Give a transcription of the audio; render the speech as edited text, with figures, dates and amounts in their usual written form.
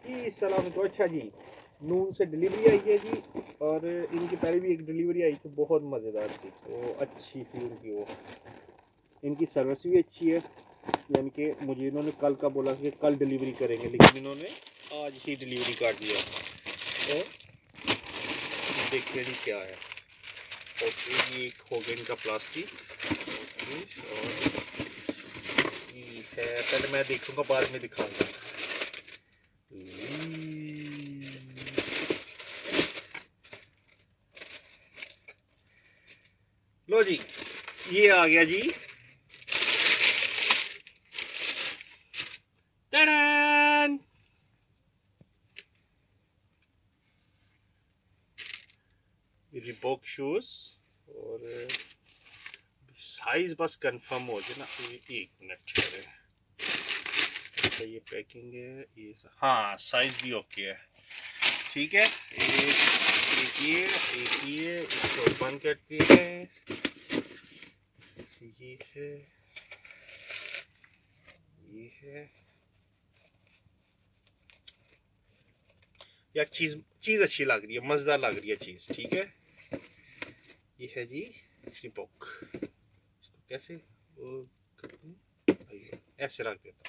जी सलाम। तो अच्छा जी, नून से डिलीवरी आई है जी, और इनकी पहले भी एक डिलीवरी आई थी, बहुत मज़ेदार थी, तो अच्छी थी उनकी वो। इनकी सर्विस भी अच्छी है, यानी कि मुझे इन्होंने कल का बोला कि कल डिलीवरी करेंगे, लेकिन इन्होंने आज ही डिलीवरी कर दिया। और देखिए जी क्या है। ओके, ये एक हो गया इनका प्लास्टिक। ओके, और ये है, पहले मैं देखूंगा बाद में दिखाऊंगा। लो जी, ये आ गया जी। टडन! रीबॉक शूज, और साइज बस कंफर्म हो जाए ना। एक मिनट ठहरे। अच्छा, ये पैकिंग है, ये हाँ साइज भी ओके है, ठीक है। एक ये इसको ओपन करती है, ये है, ये है यार। चीज अच्छी लग रही है, मजेदार लग रही है चीज, ठीक है। ये है जी रीबॉक। इसको कैसे वो करते हैं, ऐसे रख देता हूँ।